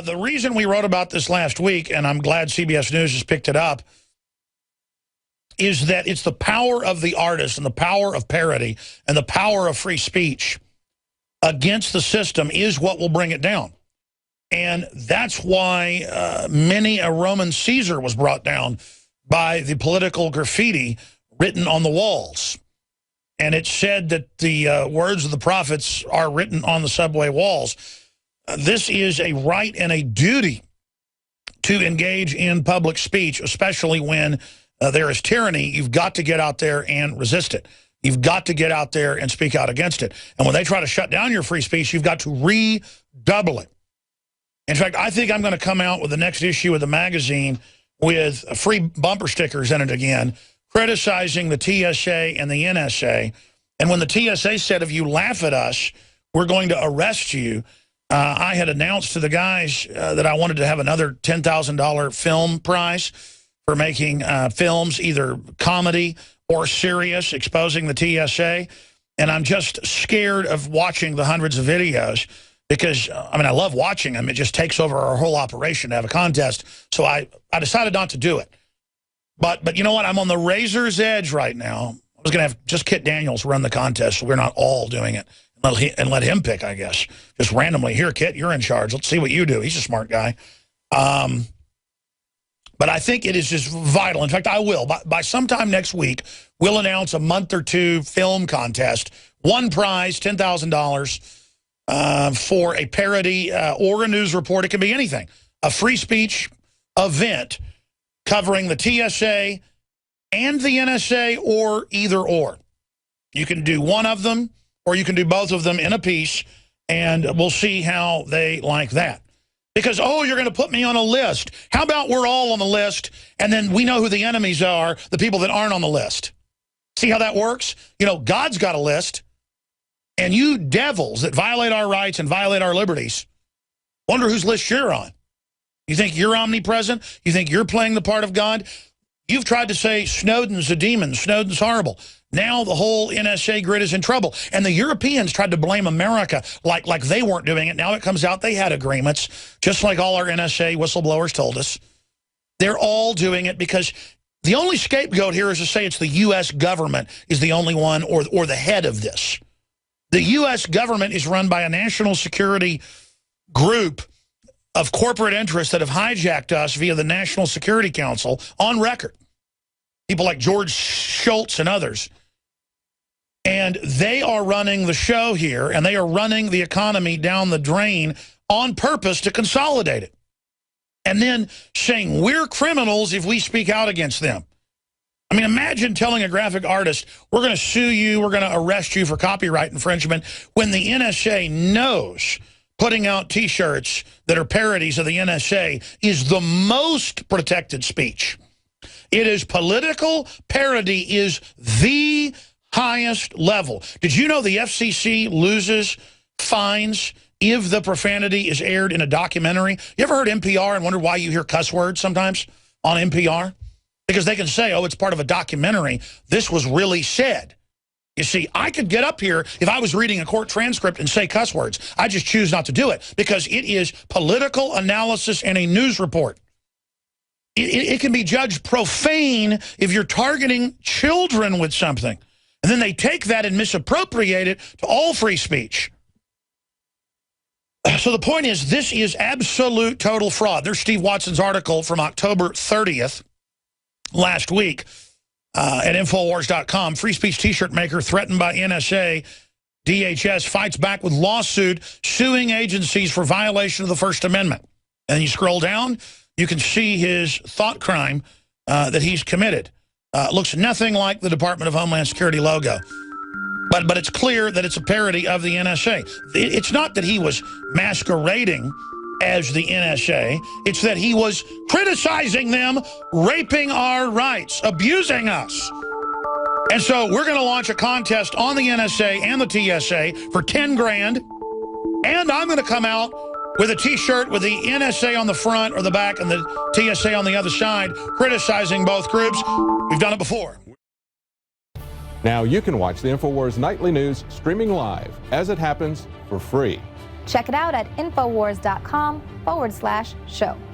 The reason we wrote about this last week, and I'm glad CBS News has picked it up, is that it's the power of the artist and the power of parody and the power of free speech against the system is what will bring it down. And that's why many a Roman Caesar was brought down by the political graffiti written on the walls. And it said that the words of the prophets are written on the subway walls. This is a right and a duty to engage in public speech, especially when there is tyranny. You've got to get out there and resist it. You've got to get out there and speak out against it. And when they try to shut down your free speech, you've got to redouble it. In fact, I think I'm going to come out with the next issue of the magazine with free bumper stickers in it again, criticizing the TSA and the NSA. And when the TSA said, if you laugh at us, we're going to arrest you, I had announced to the guys that I wanted to have another $10,000 film prize for making films, either comedy or serious, exposing the TSA. And I'm just scared of watching the hundreds of videos because, I mean, I love watching them. It just takes over our whole operation to have a contest. So I decided not to do it. But you know what? I'm on the razor's edge right now. I was going to have just Kit Daniels run the contest so we're not all doing it. And let him pick, I guess. Just randomly, here, Kit, you're in charge. Let's see what you do. He's a smart guy. But I think it is just vital. In fact, I will. By sometime next week, we'll announce a month or two film contest. One prize, $10,000 for a parody or a news report. It can be anything. A free speech event covering the TSA and the NSA or either or. You can do one of them, or you can do both of them in a piece, and we'll see how they like that. Because, oh, you're going to put me on a list. How about we're all on the list, and then we know who the enemies are, the people that aren't on the list. See how that works? You know, God's got a list, and you devils that violate our rights and violate our liberties, wonder whose list you're on. You think you're omnipresent? You think you're playing the part of God? You've tried to say Snowden's a demon, Snowden's horrible. Now the whole NSA grid is in trouble. And the Europeans tried to blame America like they weren't doing it. Now it comes out they had agreements, just like all our NSA whistleblowers told us. They're all doing it because the only scapegoat here is to say it's the U.S. government is the only one or the head of this. The U.S. government is run by a national security group of corporate interests that have hijacked us via the National Security Council on record. People like George Shultz and others. And they are running the show here, and they are running the economy down the drain on purpose to consolidate it. And then saying we're criminals if we speak out against them. I mean, imagine telling a graphic artist, we're going to sue you, we're going to arrest you for copyright infringement, when the NSA knows putting out T-shirts that are parodies of the NSA is the most protected speech. It is political. Parody is the highest level. Did you know the FCC loses fines if the profanity is aired in a documentary? You ever heard NPR and wonder why you hear cuss words sometimes on NPR? Because they can say, oh, it's part of a documentary. This was really said. You see, I could get up here if I was reading a court transcript and say cuss words. I just choose not to do it because it is political analysis and a news report. It can be judged profane if you're targeting children with something. And then they take that and misappropriate it to all free speech. So the point is, this is absolute total fraud. There's Steve Watson's article from October 30th last week at INFOWARS.com. Free speech T-shirt maker threatened by NSA. DHS fights back with lawsuit suing agencies for violation of the First Amendment. And you scroll down, you can see his thought crime that he's committed. Looks nothing like the Department of Homeland Security logo. But it's clear that it's a parody of the NSA. It's not that he was masquerading as the NSA. It's that he was criticizing them, raping our rights, abusing us. And so we're going to launch a contest on the NSA and the TSA for 10 grand. And I'm going to come out with a T-shirt with the NSA on the front or the back and the TSA on the other side, criticizing both groups. We've done it before. Now you can watch the InfoWars Nightly News streaming live as it happens for free. Check it out at infowars.com/show.